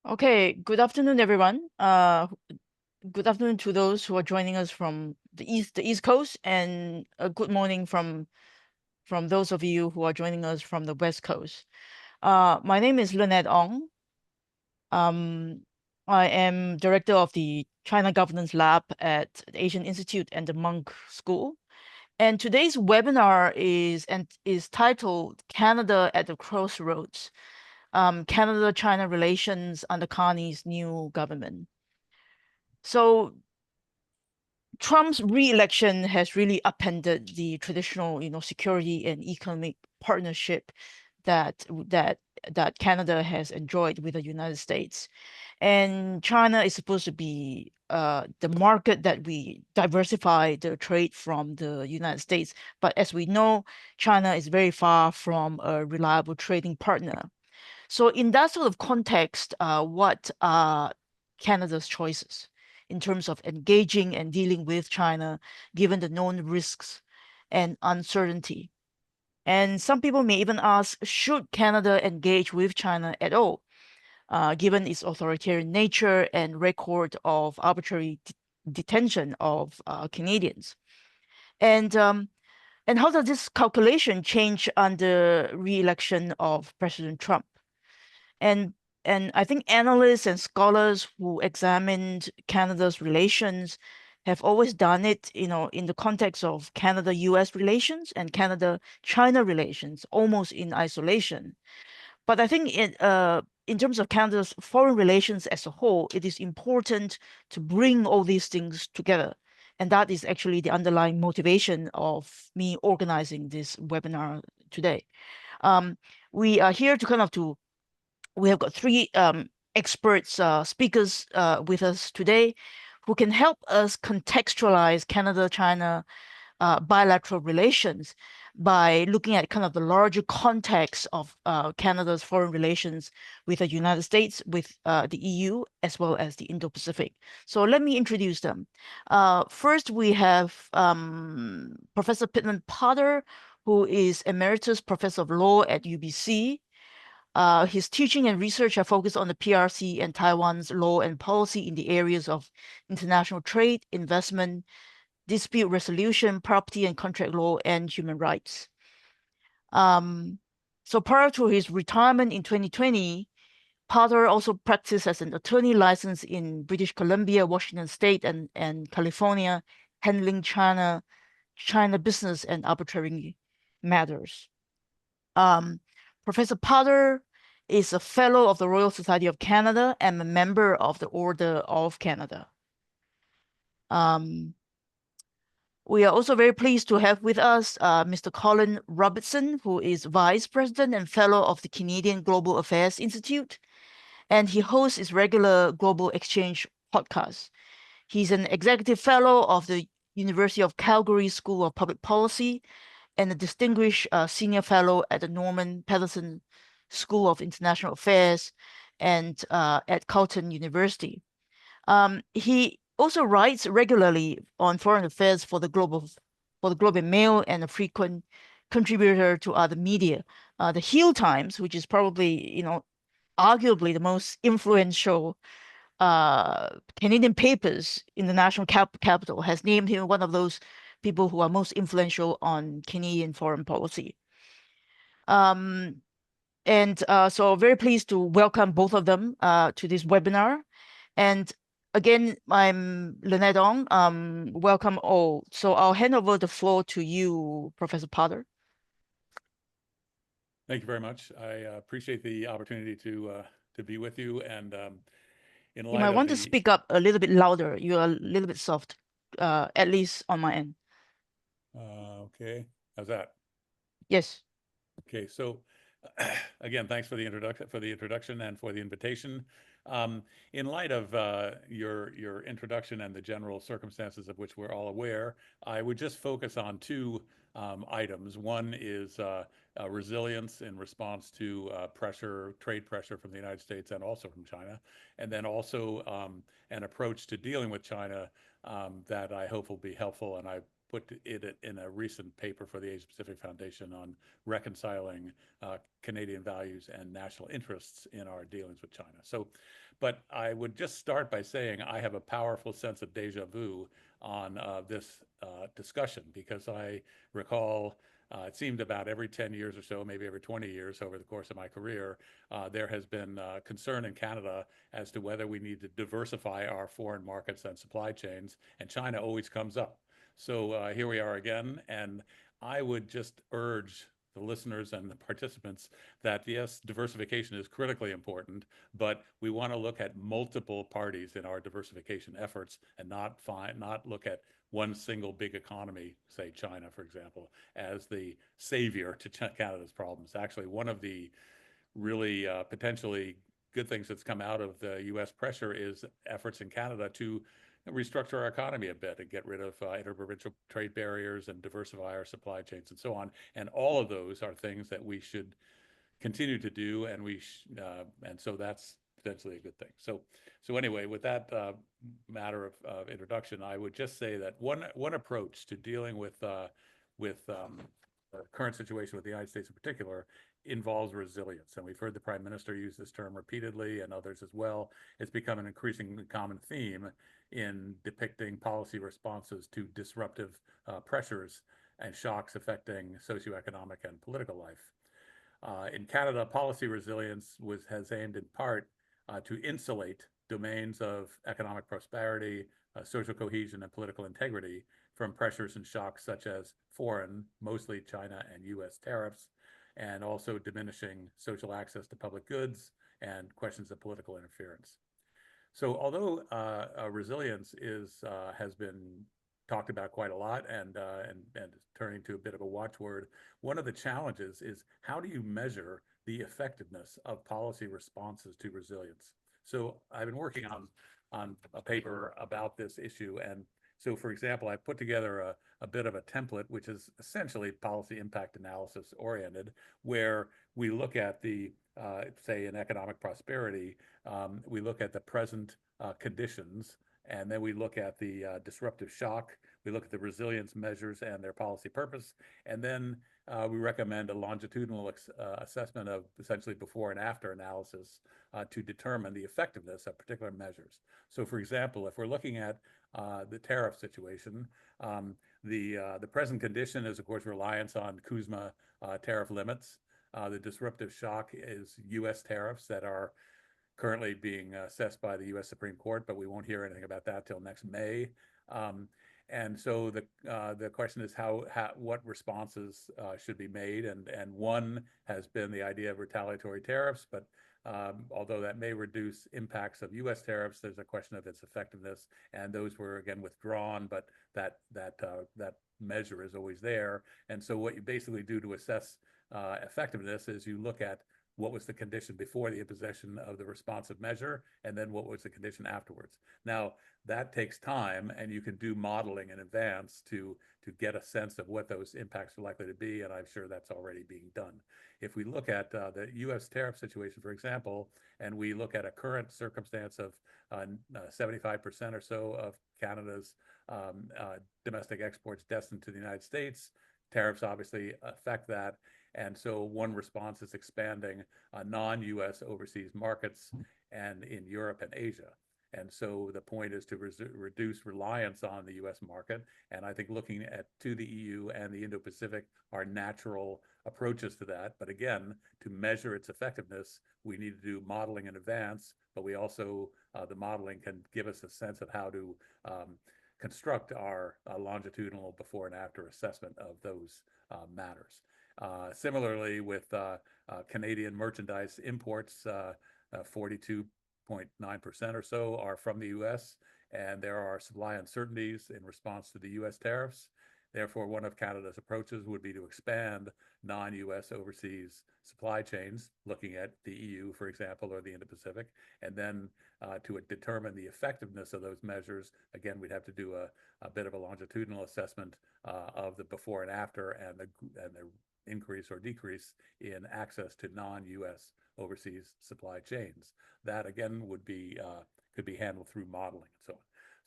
Okay, good afternoon, everyone. Good afternoon to those who are joining us from the East Coast, and good morning from those of you who are joining us from the West Coast. My name is Lynette Ong. Um, I am director of the China Governance Lab at the Asian Institute and the Munk School. And today's webinar is titled "Canada at the Crossroads: Canada-China Relations under Carney's New Government." So Trump's re-election has really upended the traditional, security and economic partnership that that that Canada has enjoyed with the United States. And China is supposed to be the market that we diversify the trade from the United States. But as we know, China is very far from a reliable trading partner. So in that sort of context, what are Canada's choices in terms of engaging and dealing with China, given the known risks and uncertainty? And some people may even ask, should Canada engage with China at all, given its authoritarian nature and record of arbitrary detention of Canadians? And and how does this calculation change under re-election of President Trump? And and I think analysts and scholars who examined Canada's relations have always done it, in the context of Canada-US relations and Canada-China relations, almost in isolation. But I think in terms of Canada's foreign relations as a whole, it is important to bring all these things together. And that is actually the underlying motivation of me organizing this webinar today. Um, we are here to we have got three experts, speakers with us today who can help us contextualize Canada-China bilateral relations by looking at kind of the larger context of Canada's foreign relations with the United States, with the EU, as well as the Indo-Pacific. So let me introduce them. First, we have Professor Pittman Potter, who is Emeritus Professor of Law at UBC. His teaching and research are focused on the PRC and Taiwan's law and policy in the areas of international trade, investment, dispute resolution, property and contract law, and human rights. So prior to his retirement in 2020, Potter also practiced as an attorney licensed in British Columbia, Washington State, and California, handling China business and arbitrary matters. Professor Potter is a fellow of the Royal Society of Canada and a member of the Order of Canada. We are also very pleased to have with us Mr. Colin Robertson, who is Vice President and Fellow of the Canadian Global Affairs Institute, and he hosts his regular Global Exchange podcast. He's an Executive Fellow of the University of Calgary School of Public Policy and a Distinguished Senior Fellow at the Norman Paterson School of International Affairs and at Carleton University. He also writes regularly on foreign affairs for the Globe and Mail and a frequent contributor to other media. The Hill Times, which is probably, arguably the most influential Canadian papers in the national capital, has named him one of those people who are most influential on Canadian foreign policy. And so very pleased to welcome both of them to this webinar. And again, I'm Lynette Ong. Welcome all. So I'll hand over the floor to you, Professor Potter. Thank you very much. I appreciate the opportunity to be with you. And in light You might of want to the speak up a little bit louder. You're a little bit soft, at least on my end. okay, how's that? Yes. Okay, so again, thanks for the introduction and for the invitation. In light of your introduction and the general circumstances of which we're all aware, I would just focus on two items. One is resilience in response to trade pressure from the United States and also from China, and then also an approach to dealing with China that I hope will be helpful. And I put it in a recent paper for the Asia Pacific Foundation on reconciling Canadian values and national interests in our dealings with China. So, but I would just start by saying I have a powerful sense of deja vu on this discussion, because I recall it seemed about every 10 years or so, maybe every 20 years over the course of my career, there has been concern in Canada as to whether we need to diversify our foreign markets and supply chains, and China always comes up. So here we are again, and I would just urge the listeners and the participants that yes, diversification is critically important, but we want to look at multiple parties in our diversification efforts and not look at one single big economy, say China, for example, as the savior to Canada's problems. Actually, one of the really potentially good things that's come out of the U.S. pressure is efforts in Canada to restructure our economy a bit and get rid of interprovincial trade barriers and diversify our supply chains and so on. And all of those are things that we should continue to do, and and so that's potentially a good thing. So anyway, with that matter of introduction, I would just say that one approach to dealing with the current situation with the United States in particular involves resilience, and we've heard the Prime Minister use this term repeatedly, and others as well. It's become an increasingly common theme in depicting policy responses to disruptive pressures and shocks affecting socioeconomic and political life. In Canada, policy resilience has aimed in part to insulate domains of economic prosperity, social cohesion, and political integrity from pressures and shocks such as foreign, mostly China and US tariffs, and also diminishing social access to public goods and questions of political interference. So although resilience has been talked about quite a lot and turning to a bit of a watchword, one of the challenges is how do you measure the effectiveness of policy responses to resilience? So I've been working on a paper about this issue, and so for example, I put together a bit of a template which is essentially policy impact analysis oriented, where we look at the say in economic prosperity, we look at the present conditions, and then we look at the disruptive shock, we look at the resilience measures and their policy purpose, and then we recommend a longitudinal assessment of essentially before and after analysis to determine the effectiveness of particular measures. So for example, if we're looking at the tariff situation, the present condition is of course reliance on CUSMA tariff limits. The disruptive shock is US tariffs that are currently being assessed by the US Supreme Court, but we won't hear anything about that till next May. And so the question is what responses should be made, and one has been the idea of retaliatory tariffs, but although that may reduce impacts of US tariffs, there's a question of its effectiveness, and those were again withdrawn, but that measure is always there. And so what you basically do to assess effectiveness is you look at what was the condition before the imposition of the responsive measure, and then what was the condition afterwards. Now, that takes time, and you can do modeling in advance to get a sense of what those impacts are likely to be, and I'm sure that's already being done. If we look at the US tariff situation, for example, and we look at a current circumstance of 75% or so of Canada's domestic exports destined to the United States, tariffs obviously affect that. And so one response is expanding non-US overseas markets and in Europe and Asia. And so the point is to reduce reliance on the US market. And I think looking to the EU and the Indo-Pacific are natural approaches to that. But again, to measure its effectiveness, we need to do modeling in advance, but we also, the modeling can give us a sense of how to construct our longitudinal before and after assessment of those matters. Similarly, with Canadian merchandise imports, 42.9% or so are from the US, and there are supply uncertainties in response to the US tariffs. Therefore, one of Canada's approaches would be to expand non-US overseas supply chains, looking at the EU, for example, or the Indo-Pacific, and then to determine the effectiveness of those measures. Again, we'd have to do a bit of a longitudinal assessment of the before and after, and the increase or decrease in access to non-US overseas supply chains. That again would be could be handled through modeling and so on.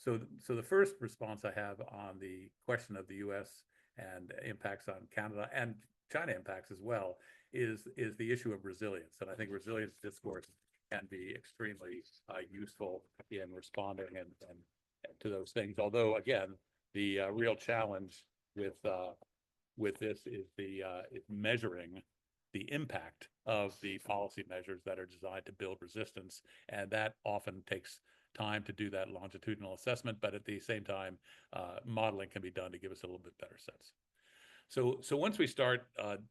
So the first response I have on the question of the U.S. and impacts on Canada and China impacts as well is the issue of resilience. And I think resilience discourse can be extremely useful in responding and to those things. Although, again, the real challenge with this is measuring the impact of the policy measures that are designed to build resistance, and that often takes time to do that longitudinal assessment. But at the same time, modeling can be done to give us a little bit better sense. So once we start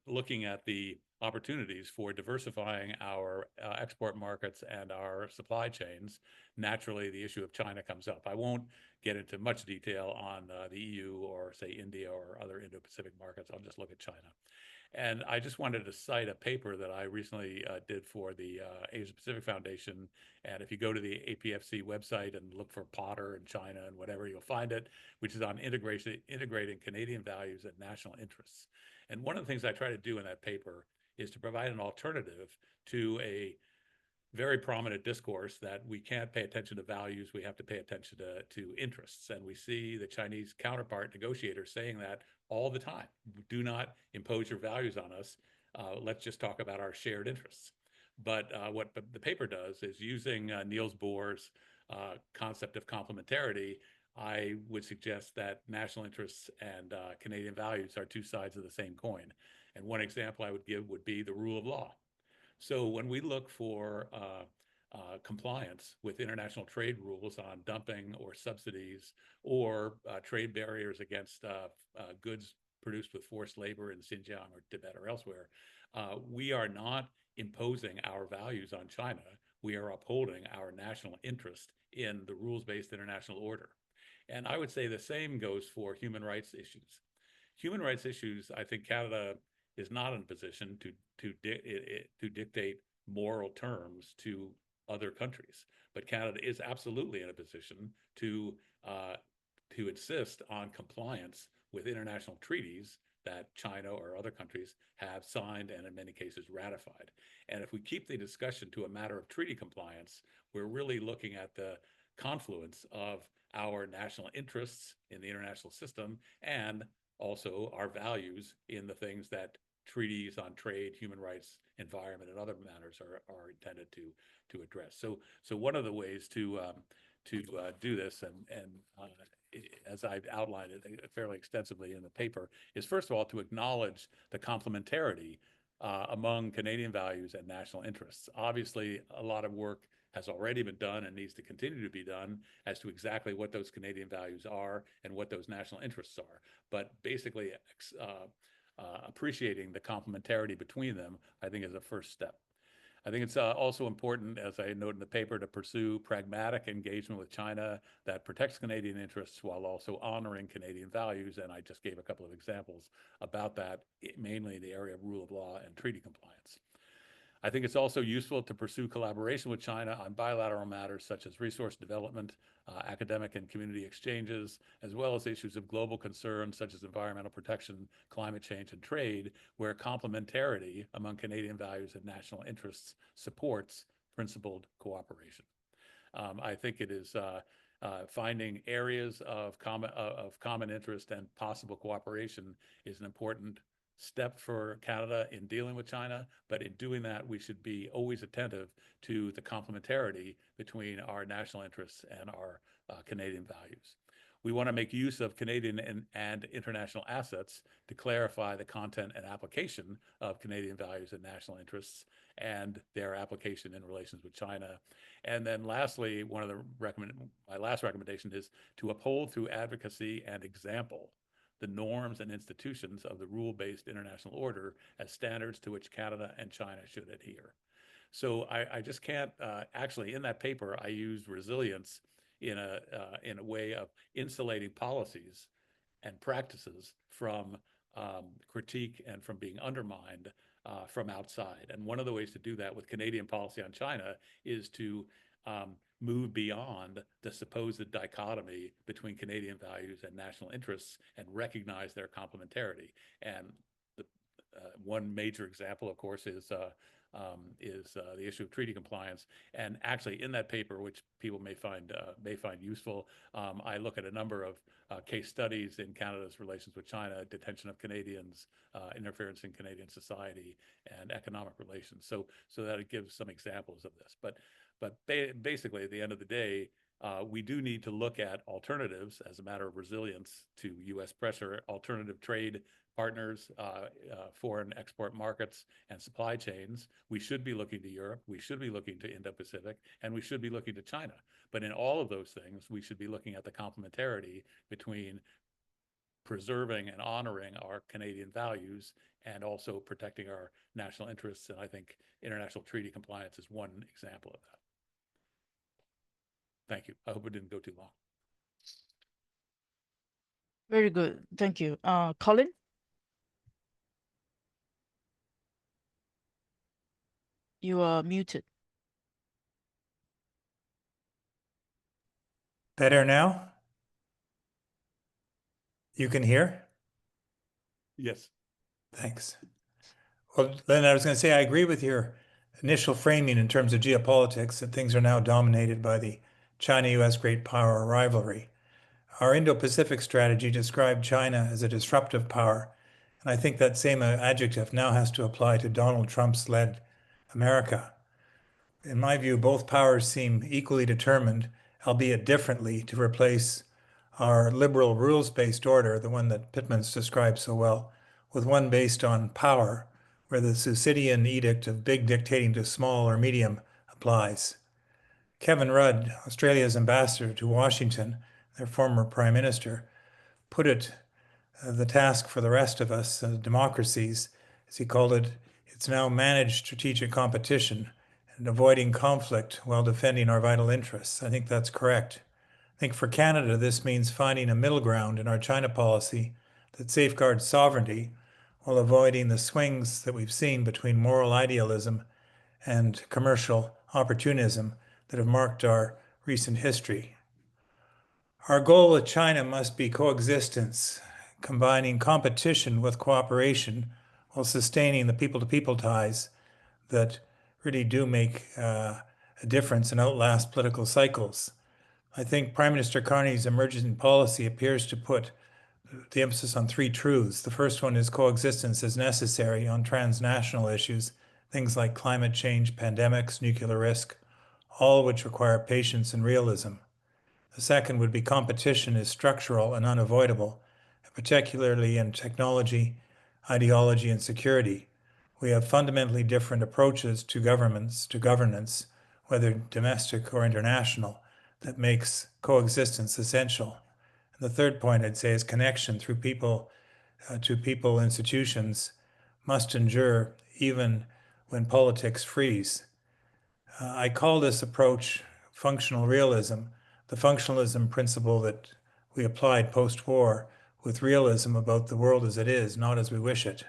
looking at the opportunities for diversifying our export markets and our supply chains, naturally the issue of China comes up. I won't get into much detail on the EU or say India or other Indo-Pacific markets. I'll just look at China. And I just wanted to cite a paper that I recently did for the Asia Pacific Foundation. And if you go to the APFC website and look for Potter and China and whatever, you'll find it, which is on integrating Canadian values and national interests. And one of the things I try to do in that paper is to provide an alternative to a very prominent discourse that we can't pay attention to values, we have to pay attention to interests. And we see the Chinese counterpart negotiators saying that all the time. Do not impose your values on us. Let's just talk about our shared interests. But what the paper does is using Niels Bohr's concept of complementarity, I would suggest that national interests and Canadian values are two sides of the same coin. And one example I would give would be the rule of law. So when we look for compliance with international trade rules on dumping or subsidies or trade barriers against goods produced with forced labor in Xinjiang or Tibet or elsewhere, we are not imposing our values on China. We are upholding our national interest in the rules-based international order. And I would say the same goes for human rights issues. Human rights issues, I think Canada is not in a position to dictate moral terms to other countries, but Canada is absolutely in a position to insist on compliance with international treaties that China or other countries have signed and in many cases ratified. And if we keep the discussion to a matter of treaty compliance, we're really looking at the confluence of our national interests in the international system and also our values in the things that treaties on trade, human rights, environment, and other matters are intended to address. So one of the ways to do this, and as I've outlined it fairly extensively in the paper, is first of all to acknowledge the complementarity among Canadian values and national interests. Obviously, a lot of work has already been done and needs to continue to be done as to exactly what those Canadian values are and what those national interests are. But basically, appreciating the complementarity between them, I think, is a first step. I think it's also important, as I note in the paper, to pursue pragmatic engagement with China that protects Canadian interests while also honoring Canadian values. And I just gave a couple of examples about that, mainly in the area of rule of law and treaty compliance. I think it's also useful to pursue collaboration with China on bilateral matters such as resource development, academic and community exchanges, as well as issues of global concern such as environmental protection, climate change, and trade, where complementarity among Canadian values and national interests supports principled cooperation. I think it is finding areas of common interest and possible cooperation is an important step for Canada in dealing with China, but in doing that, we should be always attentive to the complementarity between our national interests and our Canadian values. We want to make use of Canadian and international assets to clarify the content and application of Canadian values and national interests and their application in relations with China. And then lastly, my last recommendation is to uphold through advocacy and example the norms and institutions of the rule-based international order as standards to which Canada and China should adhere. So I just can't, actually in that paper, I used resilience in a way of insulating policies and practices from critique and from being undermined from outside. And one of the ways to do that with Canadian policy on China is to move beyond the supposed dichotomy between Canadian values and national interests and recognize their complementarity. And the one major example, of course, is is the issue of treaty compliance. And actually, in that paper, which people may find useful, I look at a number of case studies in Canada's relations with China, detention of Canadians, interference in Canadian society, and economic relations. So that it gives some examples of this. But basically, at the end of the day, we do need to look at alternatives as a matter of resilience to U.S. pressure, alternative trade partners, foreign export markets, and supply chains. We should be looking to Europe, we should be looking to Indo-Pacific, and we should be looking to China. But in all of those things, we should be looking at the complementarity between preserving and honoring our Canadian values and also protecting our national interests. And I think international treaty compliance is one example of that. Thank you. I hope it didn't go too long. Very good. Thank you. Colin? You are muted. Better now? You can hear? Yes. Thanks. Well, then I was going to say, I agree with your initial framing in terms of geopolitics, that things are now dominated by the China-US great power rivalry. Our Indo-Pacific strategy described China as a disruptive power, and I think that same adjective now has to apply to Donald Trump's led America. In my view, both powers seem equally determined, albeit differently, to replace our liberal rules-based order, the one that Pittman's described so well, with one based on power, where the Thucydidean edict of big dictating to small or medium applies. Kevin Rudd, Australia's ambassador to Washington, their former prime minister, put it, the task for the rest of us, democracies, as he called it, it's now managed strategic competition and avoiding conflict while defending our vital interests. I think that's correct. I think for Canada, this means finding a middle ground in our China policy that safeguards sovereignty while avoiding the swings that we've seen between moral idealism and commercial opportunism that have marked our recent history. Our goal with China must be coexistence, combining competition with cooperation while sustaining the people-to-people ties that really do make a difference and outlast political cycles. I think Prime Minister Carney's emerging policy appears to put the emphasis on three truths. The first one is coexistence is necessary on transnational issues, things like climate change, pandemics, nuclear risk, all which require patience and realism. The second would be competition is structural and unavoidable, particularly in technology, ideology, and security. We have fundamentally different approaches to governance, whether domestic or international, that makes coexistence essential. And the third point I'd say is connection through people to people institutions must endure even when politics freeze. I call this approach functional realism, the functionalism principle that we applied post-war with realism about the world as it is, not as we wish it.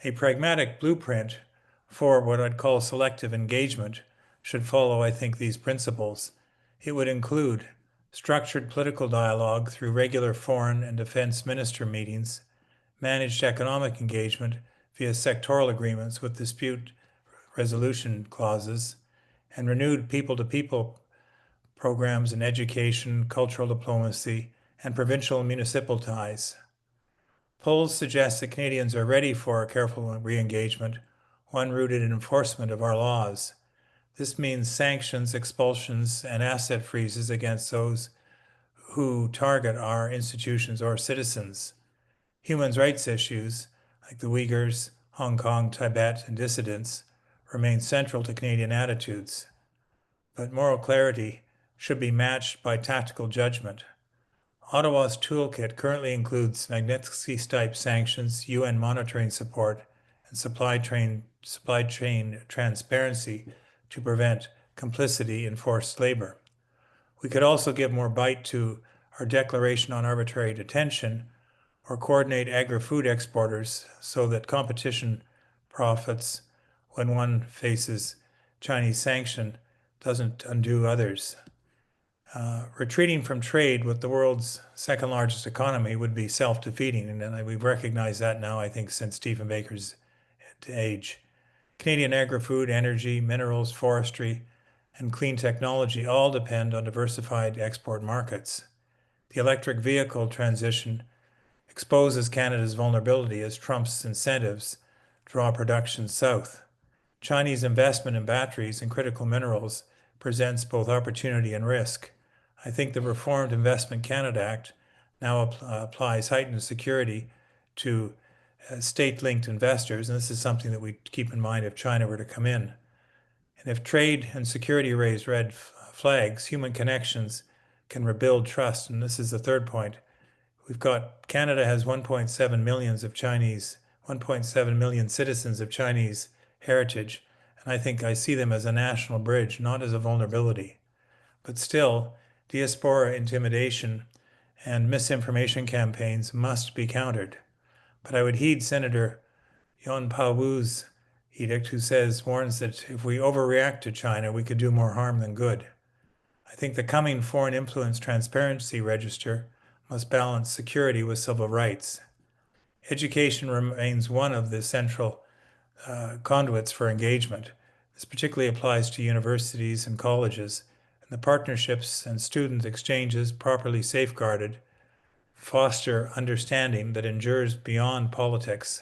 A pragmatic blueprint for what I'd call selective engagement should follow, I think, these principles. It would include structured political dialogue through regular foreign and defense minister meetings, managed economic engagement via sectoral agreements with dispute resolution clauses, and renewed people-to-people programs in education, cultural diplomacy, and provincial and municipal ties. Polls suggest that Canadians are ready for a careful re-engagement, one rooted in enforcement of our laws. This means sanctions, expulsions, and asset freezes against those who target our institutions or citizens. Human rights issues, like the Uyghurs, Hong Kong, Tibet, and dissidents, remain central to Canadian attitudes. But moral clarity should be matched by tactical judgment. Ottawa's toolkit currently includes Magnitsky-type sanctions, UN monitoring support, and supply chain transparency to prevent complicity in forced labor. We could also give more bite to our declaration on arbitrary detention or coordinate agri-food exporters so that competition profits when one faces Chinese sanction doesn't undo others. Retreating from trade with the world's second largest economy would be self-defeating, and we've recognized that now, I think, since Stephen Baker's age. Canadian agri-food, energy, minerals, forestry, and clean technology all depend on diversified export markets. The electric vehicle transition exposes Canada's vulnerability as Trump's incentives draw production south. Chinese investment in batteries and critical minerals presents both opportunity and risk. I think the reformed Investment Canada Act now applies heightened security to state-linked investors, and this is something that we keep in mind if China were to come in. And if trade and security raise red flags, human connections can rebuild trust. And this is the third point. We've got Canada has 1.7 millions of Chinese, 1.7 million citizens of Chinese heritage. And I think I see them as a national bridge, not as a vulnerability. But still, diaspora intimidation and misinformation campaigns must be countered. But I would heed Senator Yon Pa-woo's edict, who warns that if we overreact to China, we could do more harm than good. I think the coming Foreign Influence Transparency Register must balance security with civil rights. Education remains one of the central conduits for engagement. This particularly applies to universities and colleges, and the partnerships and student exchanges properly safeguarded foster understanding that endures beyond politics.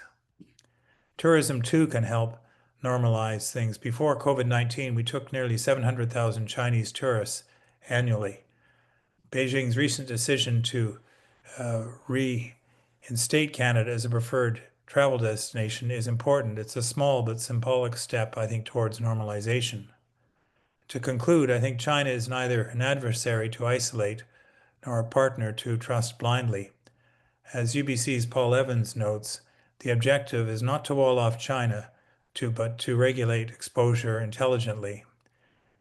Tourism too can help normalize things. Before COVID-19, we took nearly 700,000 Chinese tourists annually. Beijing's recent decision to reinstate Canada as a preferred travel destination is important. It's a small but symbolic step, I think, towards normalization. To conclude, I think China is neither an adversary to isolate nor a partner to trust blindly. As UBC's Paul Evans notes, the objective is not to wall off China, but to regulate exposure intelligently.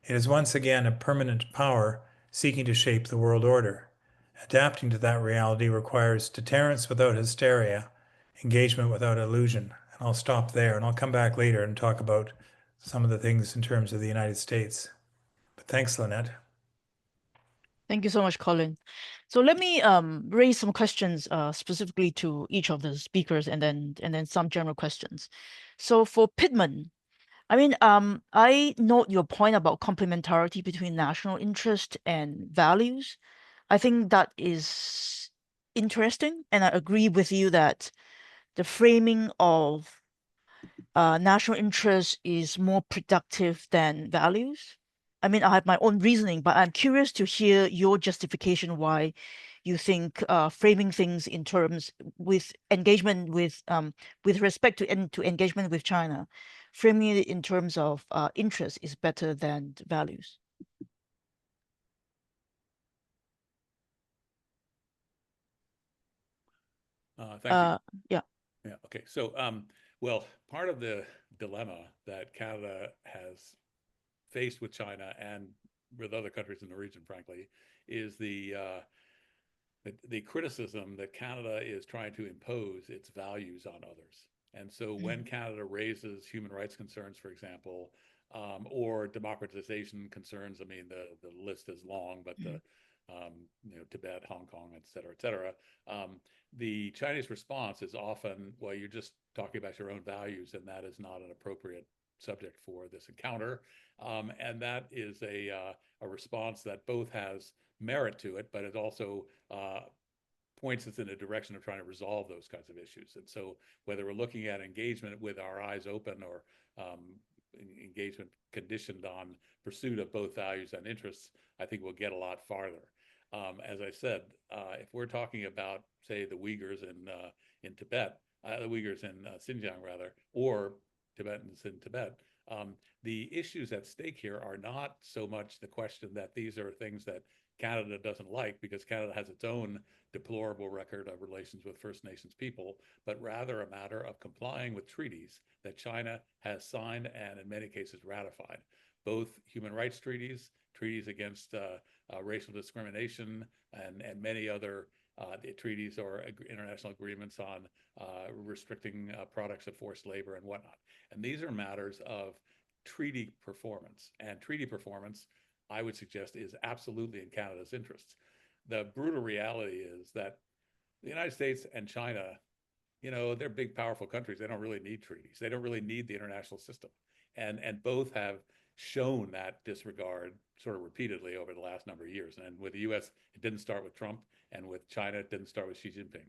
It is once again a permanent power seeking to shape the world order. Adapting to that reality requires deterrence without hysteria, engagement without illusion. And I'll stop there, and I'll come back later and talk about some of the things in terms of the United States. But thanks, Lynette. Thank you so much, Colin. So let me raise some questions specifically to each of the speakers, and then some general questions. So for Pittman, I mean, I note your point about complementarity between national interest and values. I think that is interesting, and I agree with you that the framing of national interest is more productive than values. I mean, I have my own reasoning, but I'm curious to hear your justification why you think framing things in terms with engagement with respect to engagement with China, framing it in terms of interest is better than values. Thank you. Yeah. Yeah. Okay. So, well, part of the dilemma that Canada has faced with China and with other countries in the region, frankly, is the criticism that Canada is trying to impose its values on others. And so when Canada raises human rights concerns, for example, or democratization concerns, I mean, the list is long, but Tibet, Hong Kong, et cetera, the Chinese response is often, well, you're just talking about your own values, and that is not an appropriate subject for this encounter. And that is a response that both has merit to it, but it also points us in a direction of trying to resolve those kinds of issues. And so whether we're looking at engagement with our eyes open or engagement conditioned on pursuit of both values and interests, I think we'll get a lot farther. As I said, if we're talking about, say, the Uyghurs in Tibet, the Uyghurs in Xinjiang, rather, or Tibetans in Tibet, the issues at stake here are not so much the question that these are things that Canada doesn't like, because Canada has its own deplorable record of relations with First Nations people, but rather a matter of complying with treaties that China has signed and in many cases ratified, both human rights treaties, treaties against racial discrimination, and many other treaties or international agreements on restricting products of forced labor and whatnot. And these are matters of treaty performance, and treaty performance, I would suggest, is absolutely in Canada's interests. The brutal reality is that the United States and China you know, they're big, powerful countries. They don't really need treaties. They don't really need the international system. And both have shown that disregard sort of repeatedly over the last number of years. And with the US, it didn't start with Trump, and with China, it didn't start with Xi Jinping.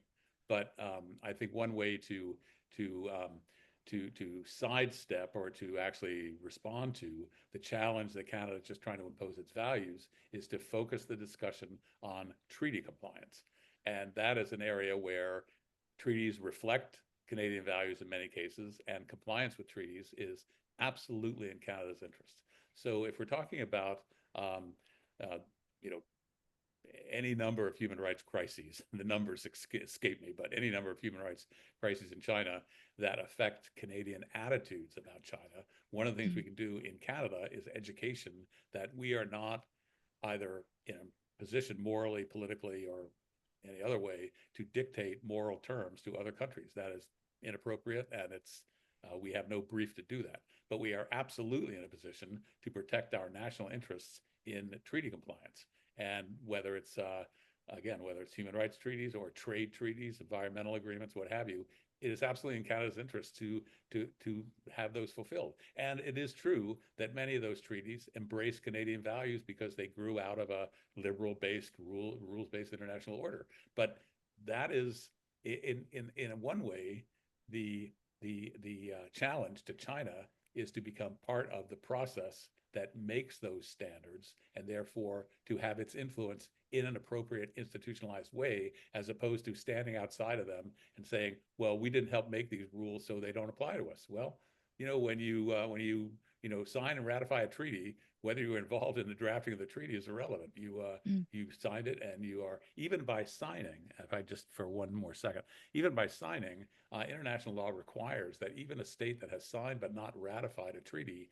But I think one way to sidestep or to actually respond to the challenge that Canada is just trying to impose its values is to focus the discussion on treaty compliance. And that is an area where treaties reflect Canadian values in many cases, and compliance with treaties is absolutely in Canada's interest. So if we're talking about, you know, any number of human rights crises, the numbers escape me, but any number of human rights crises in China that affect Canadian attitudes about China, one of the things we can do in Canada is education, that we are not either in a position morally, politically, or any other way to dictate moral terms to other countries. That is inappropriate, and it's we have no brief to do that. But we are absolutely in a position to protect our national interests in treaty compliance. And whether it's, again, whether it's human rights treaties or trade treaties, environmental agreements, what have you, it is absolutely in Canada's interest to have those fulfilled. And it is true that many of those treaties embrace Canadian values because they grew out of a liberal-based, rules-based international order. But that is, in one way, the challenge to China is to become part of the process that makes those standards, and therefore to have its influence in an appropriate institutionalized way, as opposed to standing outside of them and saying, well, we didn't help make these rules, so they don't apply to us. Well, you know, when you sign and ratify a treaty, whether you're involved in the drafting of the treaty is irrelevant. You signed it, and you are, even by signing, if I just for one more second, even by signing, international law requires that even a state that has signed but not ratified a treaty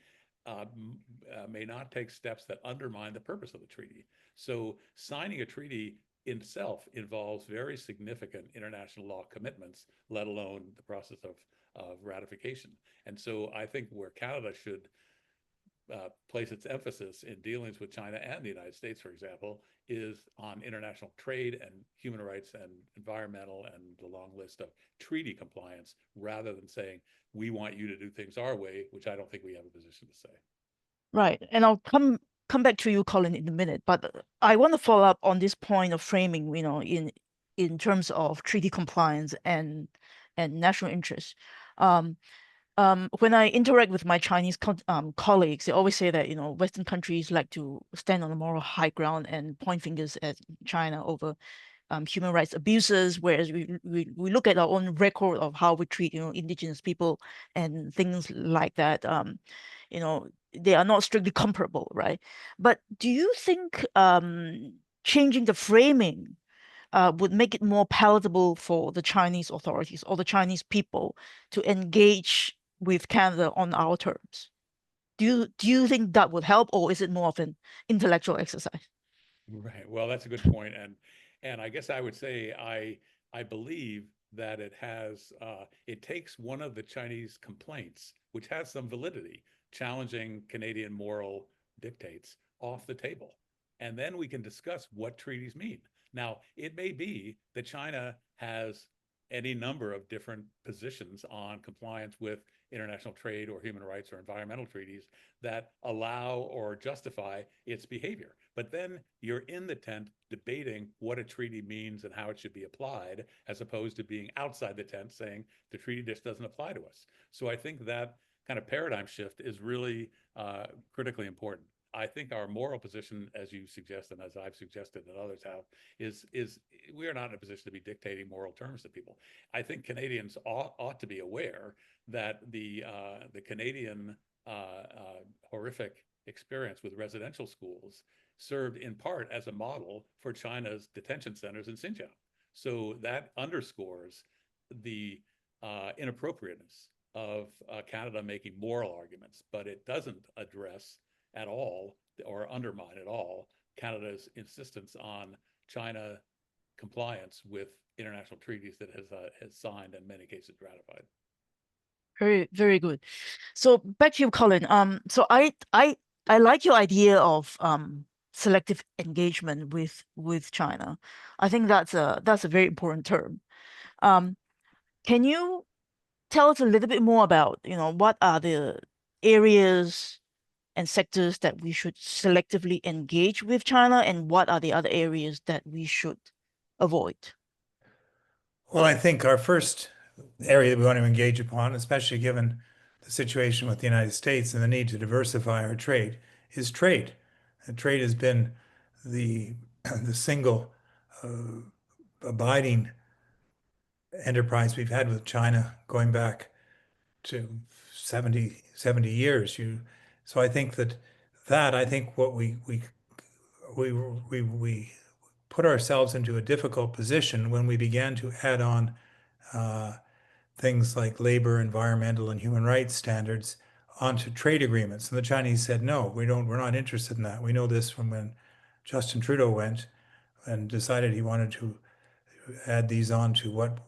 may not take steps that undermine the purpose of the treaty. So signing a treaty itself involves very significant international law commitments, let alone the process of ratification. And so I think where Canada should place its emphasis in dealings with China and the United States, for example, is on international trade and human rights and environmental and the long list of treaty compliance, rather than saying, we want you to do things our way, which I don't think we have a position to say. Right. And I'll come back to you, Colin, in a minute. But I want to follow up on this point of framing, you know, in terms of treaty compliance and national interest. When I interact with my Chinese colleagues, they always say that, you know, Western countries like to stand on a moral high ground and point fingers at China over human rights abuses, whereas we look at our own record of how we treat, you know, indigenous people and things like that. You know, they are not strictly comparable, right? But do you think changing the framing would make it more palatable for the Chinese authorities or the Chinese people to engage with Canada on our terms? Do you think that would help, or is it more of an intellectual exercise? Right. Well, that's a good point. And I guess I would say I believe that it takes one of the Chinese complaints, which has some validity, challenging Canadian moral dictates, off the table. And then we can discuss what treaties mean. Now, it may be that China has any number of different positions on compliance with international trade or human rights or environmental treaties that allow or justify its behavior. But then you're in the tent debating what a treaty means and how it should be applied, as opposed to being outside the tent saying the treaty just doesn't apply to us. So I think that kind of paradigm shift is really critically important. I think our moral position, as you suggest, and as I've suggested and others have, is we are not in a position to be dictating moral terms to people. I think Canadians ought to be aware that the Canadian horrific experience with residential schools served in part as a model for China's detention centers in Xinjiang. So that underscores the inappropriateness of Canada making moral arguments, but it doesn't address at all or undermine at all Canada's insistence on China compliance with international treaties that has signed and in many cases ratified. Very, very good. So back to you, Colin. So I like your idea of selective engagement with China. I think that's a very important term. Can you tell us a little bit more about, what are the areas and sectors that we should selectively engage with China, and what are the other areas that we should avoid? Well, I think our first area that we want to engage upon, especially given the situation with the United States and the need to diversify our trade, is trade. And trade has been the the single abiding enterprise we've had with China going back to 70 years. So I think I think what we put ourselves into a difficult position when we began to add on uh, things like labor, environmental, and human rights standards onto trade agreements. And the Chinese said, no, we're not interested in that. We know this from when Justin Trudeau went and decided he wanted to add these on to what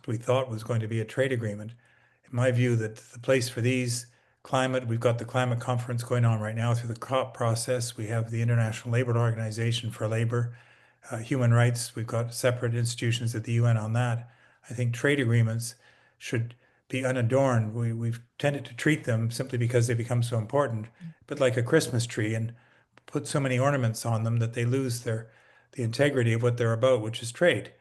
we thought was going to be a trade agreement. In my view, that the place for these we've got the climate conference going on right now through the COP process. We have the International Labour Organization for Labor, human rights. We've got separate institutions at the UN on that. I think trade agreements should be unadorned. We've tended to treat them simply because they become so important, but like a Christmas tree, and put so many ornaments on them that they lose the integrity of what they're about, which is trade.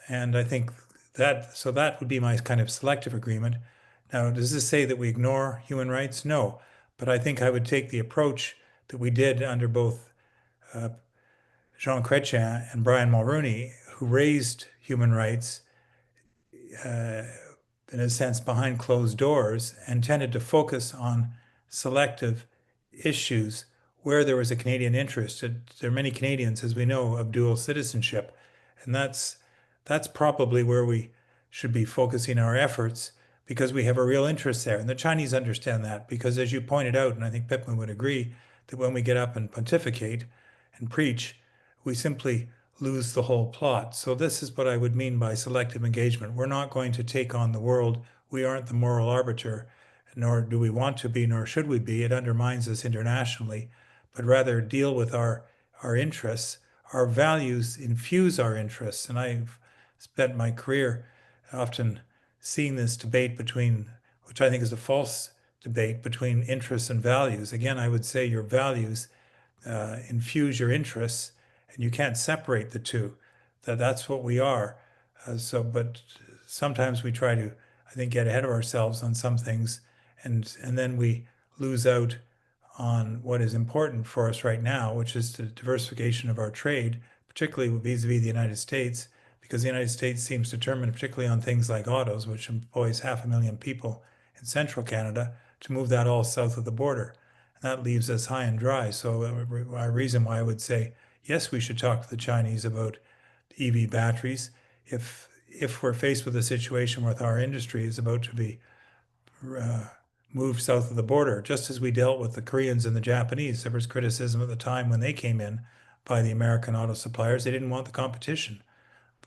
And I think that would be my kind of selective agreement. Now, does this say that we ignore human rights? No. But I think I would take the approach that we did under both Jean Chrétien and Brian Mulroney, who raised human rights uh, in a sense behind closed doors and tended to focus on selective issues where there was a Canadian interest. There are many Canadians, as we know, of dual citizenship, and that's probably where we should be focusing our efforts because we have a real interest there. And the Chinese understand that because, as you pointed out, and I think Pittman would agree, that when we get up and pontificate and preach, we simply lose the whole plot. So this is what I would mean by selective engagement. We're not going to take on the world. We aren't the moral arbiter, nor do we want to be, nor should we be. It undermines us internationally, but rather deal with our interests. Our values infuse our interests. And I've spent my career often seeing this debate between, which I think is a false debate, between interests and values. Again, I would say your values infuse your interests, and you can't separate the two. That's what we are. But sometimes we try to, I think, get ahead of ourselves on some things, and then we lose out on what is important for us right now, which is the diversification of our trade, particularly vis-a-vis the United States, because the United States seems determined, particularly on things like autos, which employs 500,000 people in central Canada, to move that all south of the border. And that leaves us high and dry. So a reason why I would say, yes, we should talk to the Chinese about EV batteries. If we're faced with a situation where our industry is about to be moved south of the border, just as we dealt with the Koreans and the Japanese. There was criticism at the time when they came in by the American auto suppliers. They didn't want the competition.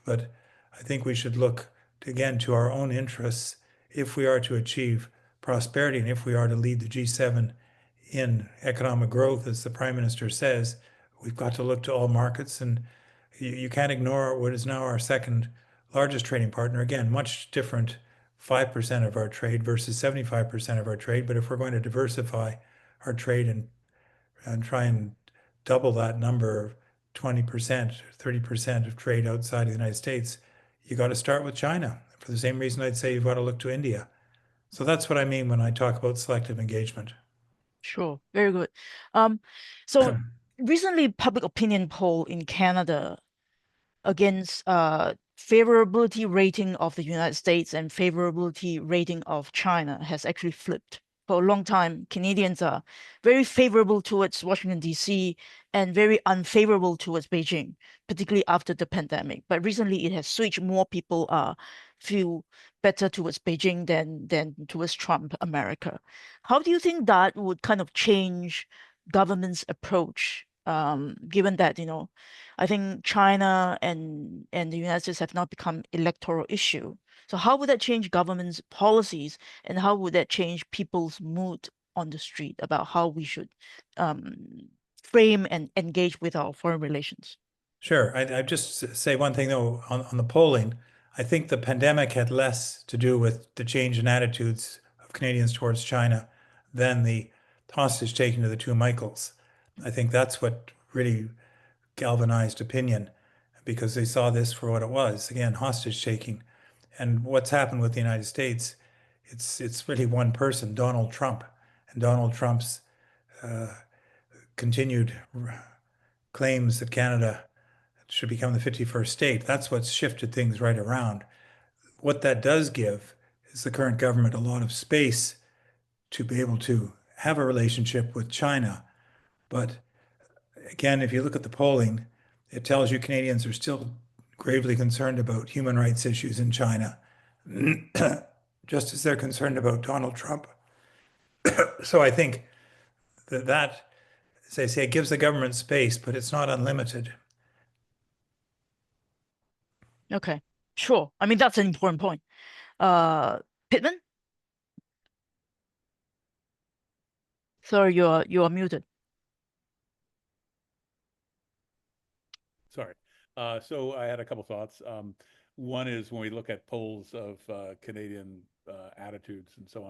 But I think we should look again to our own interests if we are to achieve prosperity and if we are to lead the G7 in economic growth, as the Prime Minister says. We've got to look to all markets, and you can't ignore what is now our second largest trading partner. Again, much different, 5% of our trade versus 75% of our trade. But if we're going to diversify our trade and try and double that number, 20%, 30% of trade outside of the United States, you got to start with China. For the same reason I'd say you've got to look to India. So that's what I mean when I talk about selective engagement. Sure, very good. So recently, public opinion poll in Canada against favorability rating of the United States and favorability rating of China has actually flipped. For a long time, Canadians are very favorable towards Washington, D.C., and very unfavorable towards Beijing, particularly after the pandemic. But recently, it has switched. More people feel better towards Beijing than towards Trump, America. How do you think that would kind of change government's approach, given that, I think China and the United States have now become electoral issue. So how would that change government's policies, and how would that change people's mood on the street about how we should frame and engage with our foreign relations? Sure. I just say one thing though on the polling. I think the pandemic had less to do with the change in attitudes of Canadians towards China than the hostage taking to the two Michaels. I think that's what really galvanized opinion because they saw this for what it was. Again, hostage taking. And what's happened with the United States, it's really one person, Donald Trump. And Donald Trump's continued claims that Canada should become the 51st state. That's what's shifted things right around. What that does give is the current government a lot of space to be able to have a relationship with China. But again, if you look at the polling, it tells you Canadians are still gravely concerned about human rights issues in China, just as they're concerned about Donald Trump. So I think that, as I say, it gives the government space, but it's not unlimited. Okay, sure. I mean, that's an important point. Pittman? Sorry, you are muted. Sorry. So I had a couple thoughts. One is when we look at polls of Canadian attitudes and so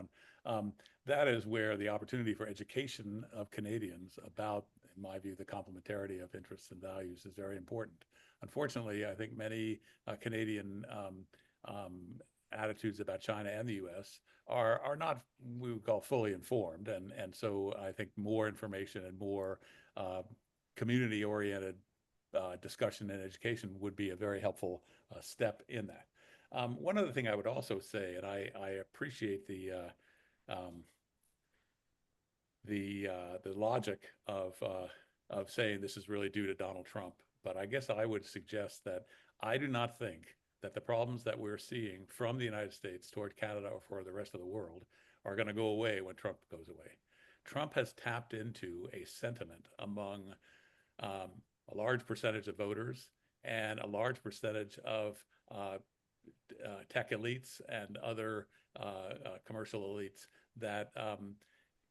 on, that is where the opportunity for education of Canadians about, in my view, the complementarity of interests and values is very important. Unfortunately, I think many Canadian attitudes about China and the U.S. are not, we would call, fully informed, and so I think more information and more community-oriented discussion and education would be a very helpful step in that. One other thing I would also say, and I appreciate um, the logic of saying this is really due to Donald Trump, but I guess I would suggest that I do not think that the problems that we're seeing from the United States toward Canada or for the rest of the world are going to go away when Trump goes away. Trump has tapped into a sentiment among a large percentage of voters and a large percentage of tech elites and other commercial elites that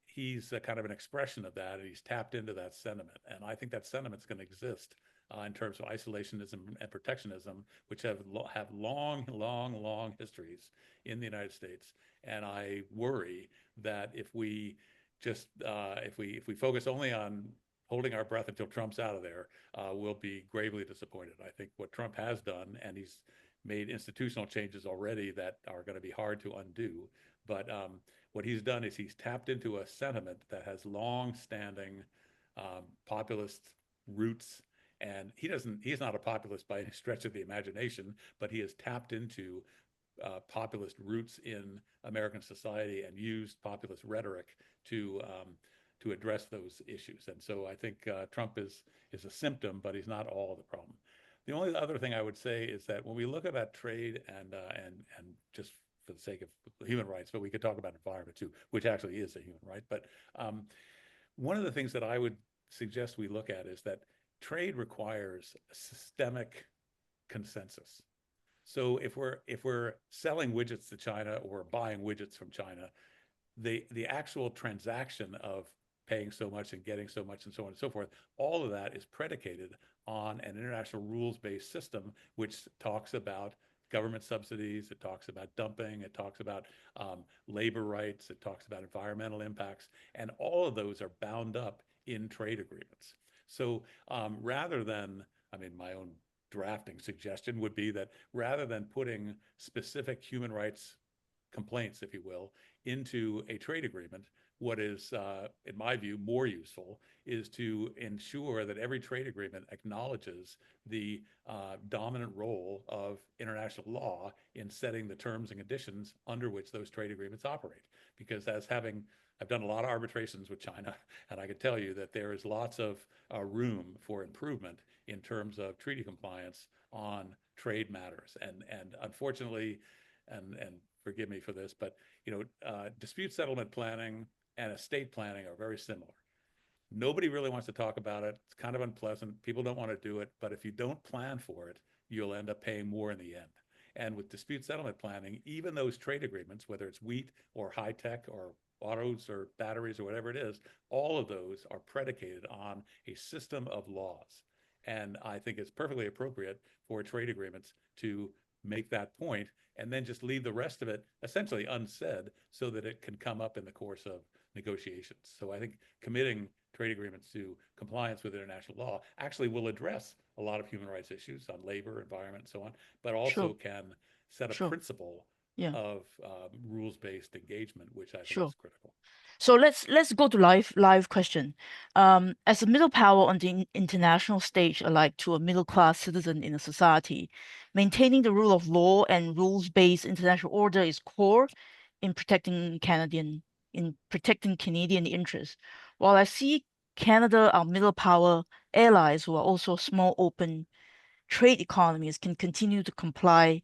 he's kind of an expression of that, and he's tapped into that sentiment. And I think that sentiment is going to exist in terms of isolationism and protectionism, which have long histories in the United States. And I worry that if we just if we focus only on holding our breath until Trump's out of there, we'll be gravely disappointed. I think what Trump has done, and he's made institutional changes already that are going to be hard to undo, but what he's done is he's tapped into a sentiment that has long-standing populist roots, and he's not a populist by any stretch of the imagination, but he has tapped into populist roots in American society and used populist rhetoric to address those issues. And so I think Trump is a symptom, but he's not all the problem. The only other thing I would say is that when we look at trade and just for the sake of human rights, but we could talk about environment too, which actually is a human right. But one of the things that I would suggest we look at is that trade requires a systemic consensus. So if we're selling widgets to China or buying widgets from China, the actual transaction of paying so much and getting so much and so on and so forth, all of that is predicated on an international rules-based system, which talks about government subsidies, it talks about dumping, it talks about labor rights, it talks about environmental impacts, and all of those are bound up in trade agreements. So rather than, I mean, my own drafting suggestion would be that rather than putting specific human rights complaints, if you will, into a trade agreement, what is, in my view, more useful is to ensure that every trade agreement acknowledges the dominant role of international law in setting the terms and conditions under which those trade agreements operate. Because I've done a lot of arbitrations with China, and I can tell you that there is lots of room for improvement in terms of treaty compliance on trade matters. And unfortunately, and forgive me for this, but dispute settlement planning and estate planning are very similar. Nobody really wants to talk about it. It's kind of unpleasant. People don't want to do it. But if you don't plan for it, you'll end up paying more in the end. And with dispute settlement planning, even those trade agreements, whether it's wheat or high tech or autos or batteries or whatever it is, all of those are predicated on a system of laws. And I think it's perfectly appropriate for trade agreements to make that point, and then just leave the rest of it essentially unsaid so that it can come up in the course of negotiations. So I think committing trade agreements to compliance with international law actually will address a lot of human rights issues on labor, environment, and so on, but also Sure. can set a Sure. principle Yeah. of rules-based engagement, which I think Sure. is critical. So let's go to live question. As a middle power on the international stage, alike to a middle class citizen in a society, maintaining the rule of law and rules-based international order is core in protecting Canadian interests. While I see Canada, our middle power allies, who are also small open trade economies, can continue to comply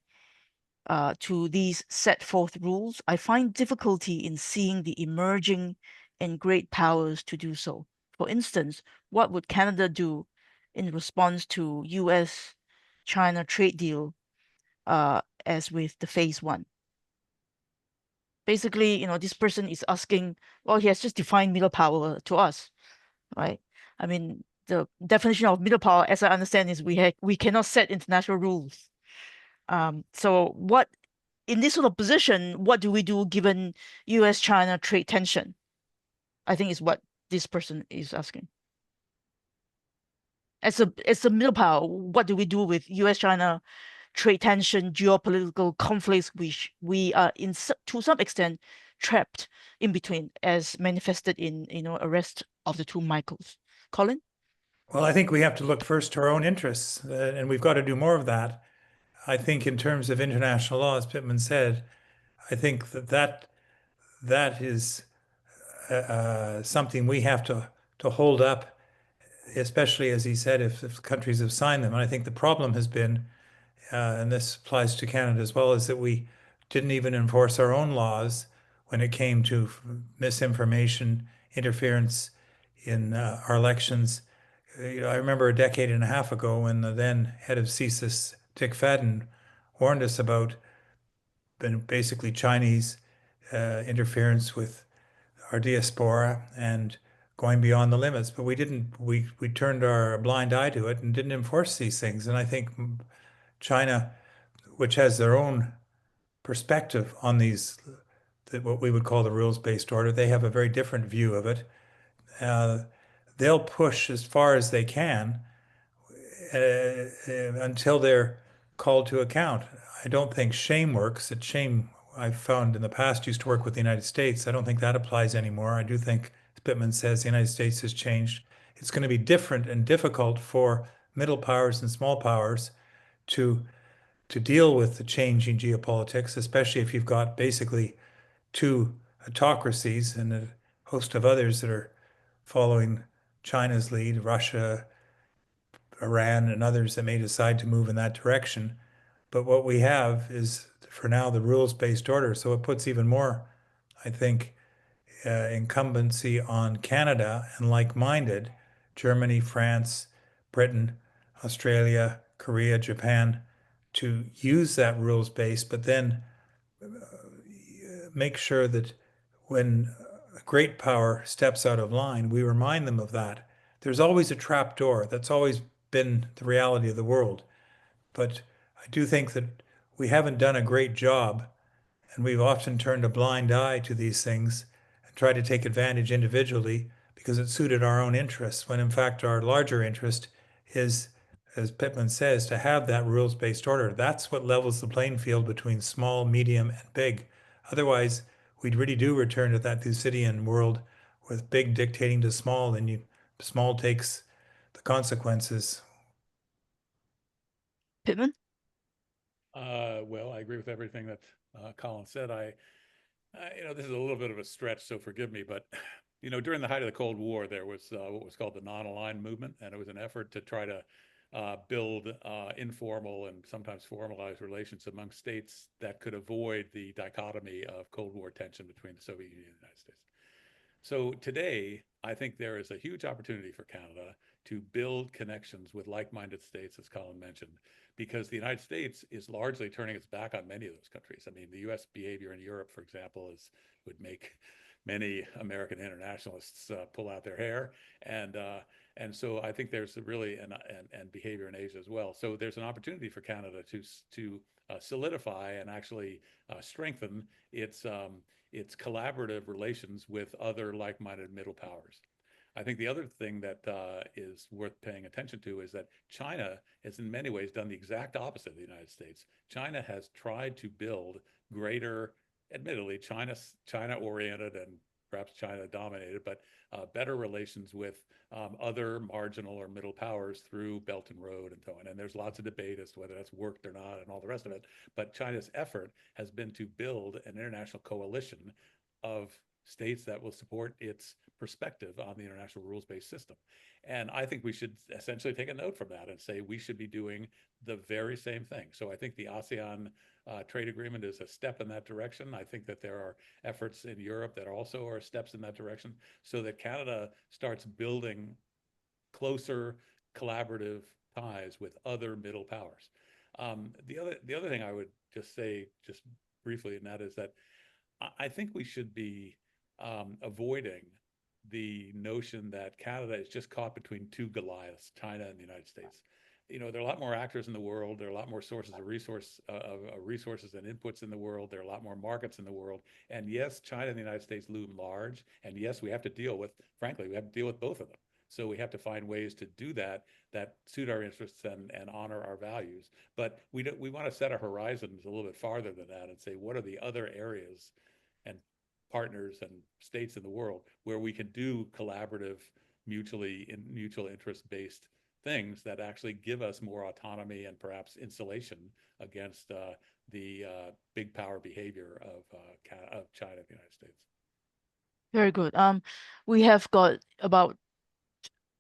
to these set forth rules, I find difficulty in seeing the emerging and great powers to do so. For instance, what would Canada do in response to US-China trade deal as with the phase one? Basically, this person is asking, well, he has just defined middle power to us, right? I mean, the definition of middle power, as I understand, is we cannot set international rules. So what in this sort of position, what do we do given US-China trade tension? I think is what this person is asking. As a middle power, what do we do with US-China trade tension, geopolitical conflicts, which we are to some extent trapped in between, as manifested in arrest of the two Michaels? Colin? Well, I think we have to look first to our own interests, and we've got to do more of that. I think in terms of international law, as Pittman said, I think that is something we have to hold up, especially as he said, if countries have signed them. And I think the problem has been, and this applies to Canada as well, is that we didn't even enforce our own laws when it came to misinformation, interference in our elections. I remember a decade and a half ago when the then head of CSIS, Dick Fadden, warned us about basically Chinese interference with our diaspora and going beyond the limits. But we didn't. We turned our blind eye to it and didn't enforce these things. And I think China, which has their own perspective on these, what we would call the rules-based order, they have a very different view of it. They'll push as far as they can until they're called to account. I don't think shame works. That shame I've found in the past used to work with the United States. I don't think that applies anymore. I do think, as Pittman says, the United States has changed. It's going to be different and difficult for middle powers and small powers to deal with the changing geopolitics, especially if you've got basically two autocracies and a host of others that are following China's lead, Russia, Iran, and others that may decide to move in that direction. But what we have is, for now, the rules-based order. So it puts even more, I think, incumbency on Canada and like-minded, Germany, France, Britain, Australia, Korea, Japan, to use that rules-based, but then make sure that when a great power steps out of line, we remind them of that. There's always a trap door. That's always been the reality of the world. But I do think that we haven't done a great job, and we've often turned a blind eye to these things and tried to take advantage individually because it suited our own interests, when in fact our larger interest is, as Pittman says, to have that rules-based order. That's what levels the playing field between small, medium, and big. Otherwise, we really do return to that Thucydidean world with big dictating to small, and small takes the consequences. Pittman? Well, I agree with everything that Colin said. This is a little bit of a stretch, so forgive me, but during the height of the Cold War, there was what was called the non-aligned movement, and it was an effort to try to build informal and sometimes formalized relations among states that could avoid the dichotomy of Cold War tension between the Soviet Union and the United States. So today, I think there is a huge opportunity for Canada to build connections with like-minded states, as Colin mentioned, because the United States is largely turning its back on many of those countries. I mean, the U.S. behavior in Europe, for example, would make many American internationalists pull out their hair. And And so I think there's really and behavior in Asia as well. So there's an opportunity for Canada to solidify and actually strengthen its collaborative relations with other like-minded middle powers. I think the other thing that is worth paying attention to is that China has in many ways done the exact opposite of the United States. China has tried to build greater, admittedly, China-oriented and perhaps China-dominated, but better relations with other marginal or middle powers through Belt and Road and so on. And there's lots of debate as to whether that's worked or not and all the rest of it. But China's effort has been to build an international coalition of states that will support its perspective on the international rules-based system. And I think we should essentially take a note from that and say we should be doing the very same thing. So I think the ASEAN trade agreement is a step in that direction. I think that there are efforts in Europe that also are steps in that direction so that Canada starts building closer collaborative ties with other middle powers. The other thing I would just say just briefly, and that is that I think we should be avoiding the notion that Canada is just caught between two Goliaths, China and the United States. There are a lot more actors in the world. There are a lot more sources of resources and inputs in the world. There are a lot more markets in the world. And yes, China and the United States loom large. And yes, we have to deal with, frankly, we have to deal with both of them. So we have to find ways to do that suit our interests and honor our values. But we want to set our horizons a little bit farther than that and say, what are the other areas and partners and states in the world where we can do collaborative, mutual interest based things that actually give us more autonomy and perhaps insulation against the big power behavior of China and the United States. Very good. We have got about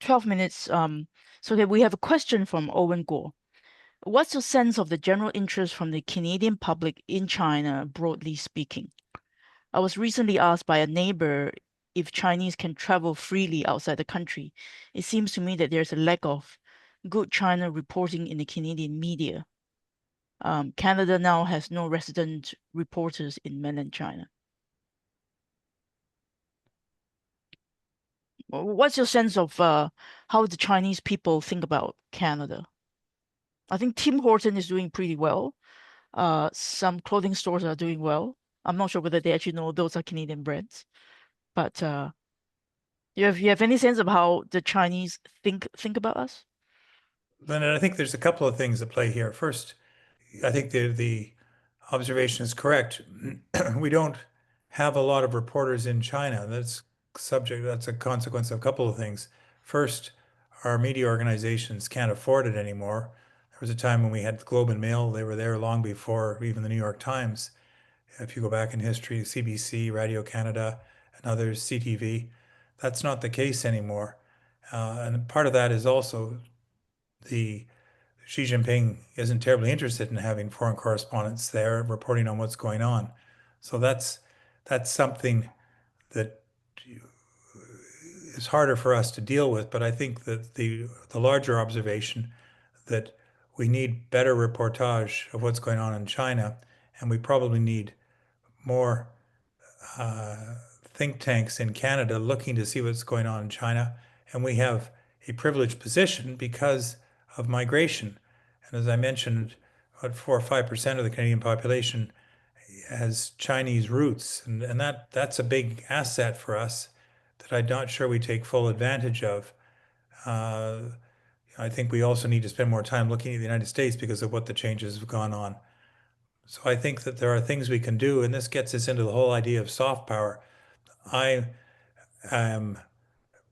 12 minutes. So okay, we have a question from Owen Gore. What's your sense of the general interest from the Canadian public in China, broadly speaking? I was recently asked by a neighbor if Chinese can travel freely outside the country. It seems to me that there's a lack of good China reporting in the Canadian media. Canada now has no resident reporters in mainland China. What's your sense of how the Chinese people think about Canada? I think Tim Horton is doing pretty well. Some clothing stores are doing well. I'm not sure whether they actually know those are Canadian brands, but you have any sense of how the Chinese think about us? Leonard, I think there's a couple of things at play here. First, I think the observation is correct. We don't have a lot of reporters in China. That's a consequence of a couple of things. First, our media organizations can't afford it anymore. There was a time when we had the Globe and Mail. They were there long before even the New York Times. If you go back in history, CBC, Radio Canada, and others, CTV, that's not the case anymore. And part of that is also the Xi Jinping isn't terribly interested in having foreign correspondents there reporting on what's going on. So that's something that is harder for us to deal with. But I think that the larger observation that we need better reportage of what's going on in China, and we probably need more think tanks in Canada looking to see what's going on in China. And we have a privileged position because of migration. And as I mentioned, about 4 or 5% of the Canadian population has Chinese roots. And that's a big asset for us that I'm not sure we take full advantage of. I think we also need to spend more time looking at the United States because of what the changes have gone on. So I think that there are things we can do, and this gets us into the whole idea of soft power. I am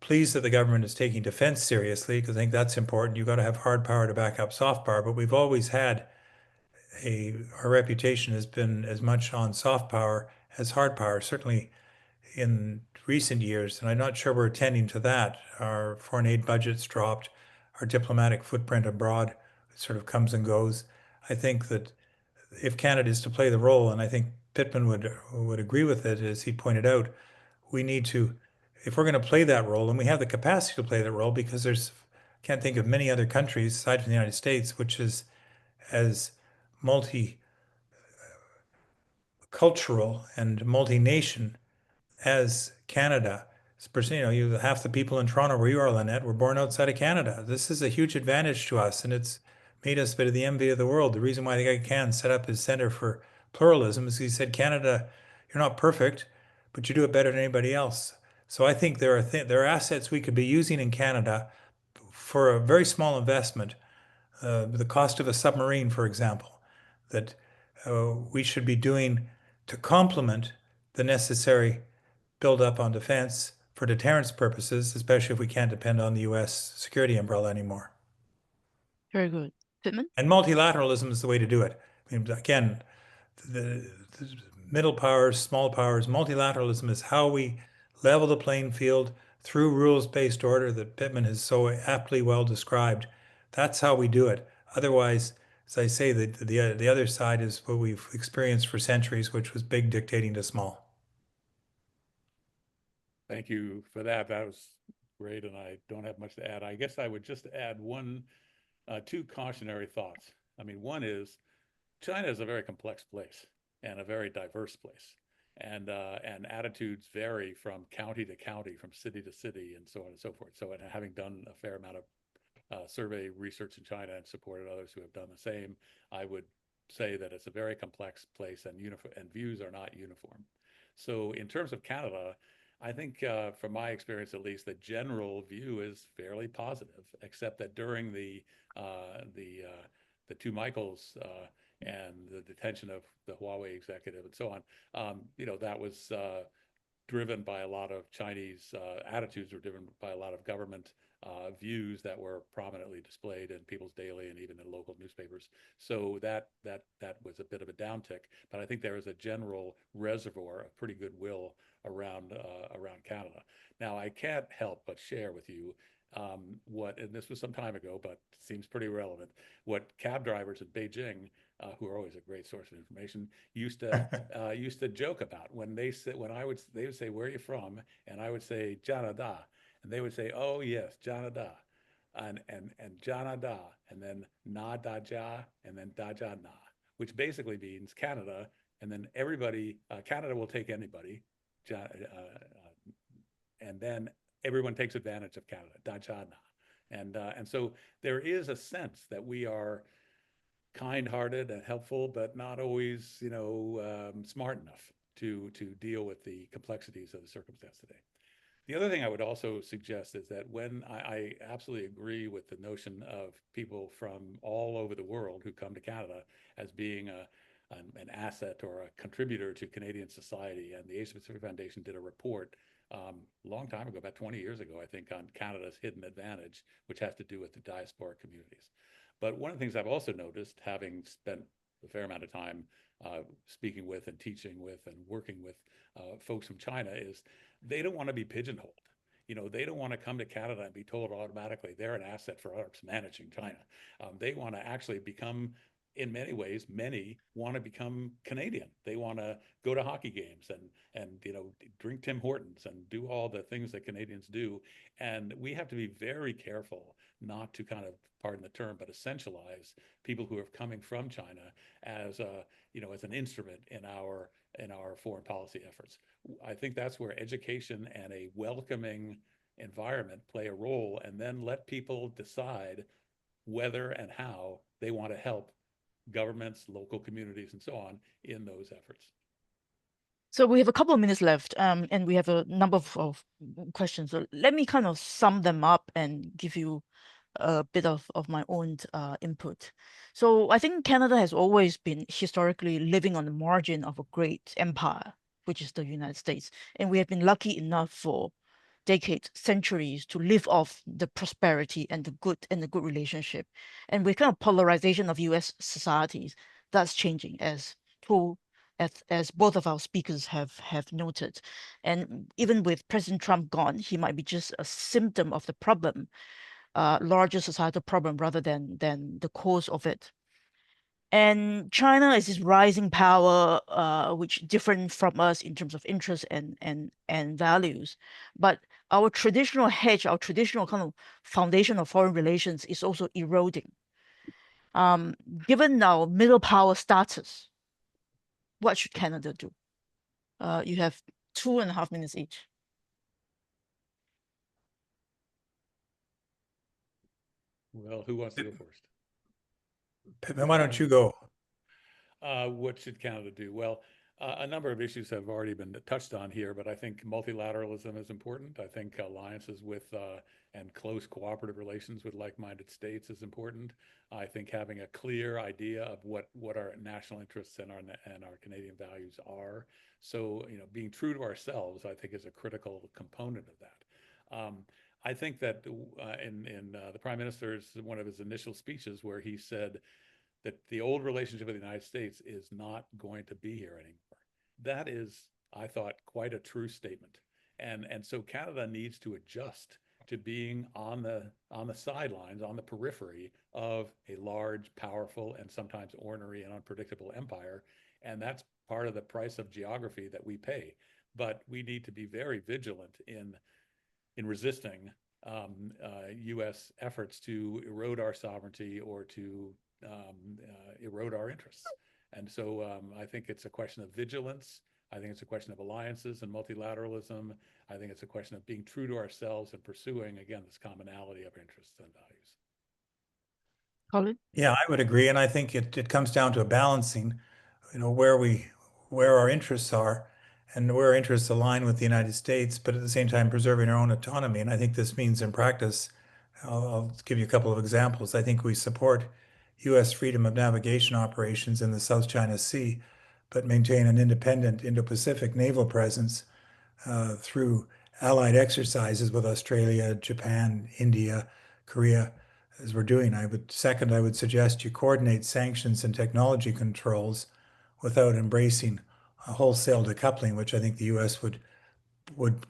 pleased that the government is taking defense seriously because I think that's important. You've got to have hard power to back up soft power, but we've always had our reputation has been as much on soft power as hard power, certainly in recent years, and I'm not sure we're attending to that. Our foreign aid budget's dropped, our diplomatic footprint abroad sort of comes and goes. I think that if Canada is to play the role, and I think Pittman would agree with it, as he pointed out, we need to, if we're going to play that role, and we have the capacity to play that role, because can't think of many other countries aside from the United States, which is as multicultural and multi-nation as Canada. half the people in Toronto where you are, Lynette, were born outside of Canada. This is a huge advantage to us, and it's made us a bit of the envy of the world. The reason why the guy Can set up his Center for Pluralism is he said, Canada, you're not perfect, but you do it better than anybody else. So I think there are assets we could be using in Canada for a very small investment, the cost of a submarine, for example, that we should be doing to complement the necessary build up on defense for deterrence purposes, especially if we can't depend on the U.S. security umbrella anymore. Very good. Pittman? And multilateralism is the way to do it. I mean, again, the middle powers, small powers, multilateralism is how we level the playing field through rules-based order that Pittman has so aptly well described. That's how we do it. Otherwise, as I say, the other side is what we've experienced for centuries, which was big dictating to small. Thank you for that. That was great, and I don't have much to add. I guess I would just add two cautionary thoughts. I mean, one is China is a very complex place and a very diverse place, and attitudes vary from county to county, from city to city, and so on and so forth. So, and having done a fair amount of survey research in China and supported others who have done the same, I would say that it's a very complex place, and views are not uniform. So, in terms of Canada, I think, from my experience at least, the general view is fairly positive, except that during the two Michaels and the detention of the Huawei executive and so on, that was driven by a lot of Chinese attitudes, were driven by a lot of government views that were prominently displayed in People's Daily and even in local newspapers. So that was a bit of a downtick, but I think there is a general reservoir of pretty good will around Canada. Now, I can't help but share with you and this was some time ago, but seems pretty relevant, what cab drivers in Beijing, who are always a great source of information, used to joke about when they would say, "Where are you from?" And I would say, "Canada," and they would say, "Oh yes, Canada," and Canada, and then na da ja, and then da ja na, which basically means Canada, and then everybody, Canada will take anybody, and then everyone takes advantage of Canada, da ja na, and so there is a sense that we are kind-hearted and helpful, but not always, smart enough to deal with the complexities of the circumstance today. The other thing I would also suggest is that when I absolutely agree with the notion of people from all over the world who come to Canada as being an asset or a contributor to Canadian society, and the Asia-Pacific Foundation did a report a long time ago, about 20 years ago, I think, on Canada's hidden advantage, which has to do with the diaspora communities. But one of the things I've also noticed, having spent a fair amount of time speaking with and teaching with and working with folks from China, is they don't want to be pigeonholed. They don't want to come to Canada and be told automatically they're an asset for us managing China. They want to actually become, in many ways, many want to become Canadian. They want to go to hockey games and drink Tim Hortons and do all the things that Canadians do. And we have to be very careful not to kind of, pardon the term, but essentialize people who are coming from China as as an instrument in our foreign policy efforts. I think that's where education and a welcoming environment play a role, and then let people decide whether and how they want to help governments, local communities, and so on in those efforts. So we have a couple of minutes left, and we have a number of questions. So let me kind of sum them up and give you a bit of my own input. So I think Canada has always been historically living on the margin of a great empire, which is the United States. And we have been lucky enough for decades, centuries, to live off the prosperity and the good relationship. And with kind of polarization of US societies, that's changing as both of our speakers have noted. And even with President Trump gone, he might be just a symptom of the problem, larger societal problem rather than the cause of it. And China is this rising power, which different from us in terms of interests and values. But our traditional hedge, our traditional kind of foundation of foreign relations is also eroding. Given our middle power status, what should Canada do? You have 2.5 minutes each. Well, who wants to go first? Pittman, why don't you go? What should Canada do? Well, a number of issues have already been touched on here, but I think multilateralism is important. I think alliances with and close cooperative relations with like-minded states is important. I think having a clear idea of what our national interests and our Canadian values are. So, being true to ourselves, I think, is a critical component of that. I think that in the Prime Minister's one of his initial speeches, where he said that the old relationship with the United States is not going to be here anymore. That is, I thought, quite a true statement. And so Canada needs to adjust to being on the sidelines, on the periphery of a large, powerful, and sometimes ornery and unpredictable empire. And that's part of the price of geography that we pay. But we need to be very vigilant in resisting U.S. efforts to erode our sovereignty or to erode our interests. And so I think it's a question of vigilance. I think it's a question of alliances and multilateralism. I think it's a question of being true to ourselves and pursuing, again, this commonality of interests and values. Colin? Yeah, I would agree. And I think it comes down to a balancing, where our interests are and where our interests align with the United States, but at the same time preserving our own autonomy. And I think this means in practice, I'll give you a couple of examples. I think we support U.S. freedom of navigation operations in the South China Sea, but maintain an independent Indo-Pacific naval presence through allied exercises with Australia, Japan, India, Korea, as we're doing. I would suggest you coordinate sanctions and technology controls without embracing a wholesale decoupling, which I think the U.S. would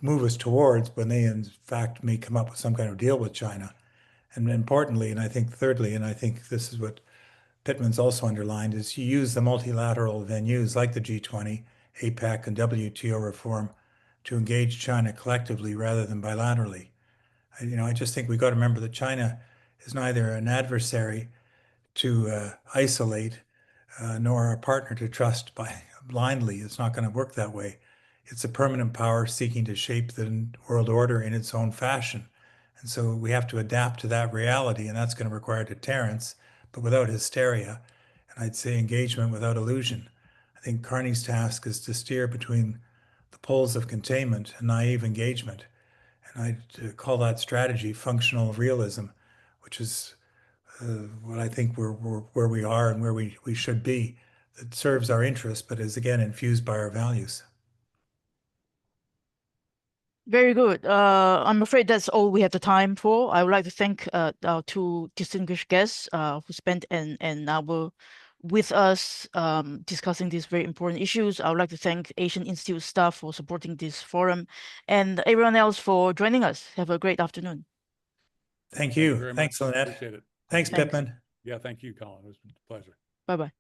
move us towards when they, in fact, may come up with some kind of deal with China. And importantly, and I think thirdly, and I think this is what Pittman's also underlined, is you use the multilateral venues like the G20, APEC, and WTO reform to engage China collectively rather than bilaterally. I just think we've got to remember that China is neither an adversary to isolate nor a partner to trust blindly. It's not going to work that way. It's a permanent power seeking to shape the world order in its own fashion. And so we have to adapt to that reality, and that's going to require deterrence, but without hysteria. And I'd say engagement without illusion. I think Carney's task is to steer between the poles of containment and naive engagement. And I'd call that strategy functional realism, which is what I think we're where we are and where we should be, that serves our interests, but is again infused by our values. Very good. I'm afraid that's all we have the time for. I would like to thank our two distinguished guests who spent an hour with us discussing these very important issues. I would like to thank Asian Institute staff for supporting this forum and everyone else for joining us. Have a great afternoon. Thank you. Very Thanks, much. Lynette. Appreciate it. Thanks, Thanks. Pittman. Yeah, thank you, Colin. It was a pleasure. Bye-bye.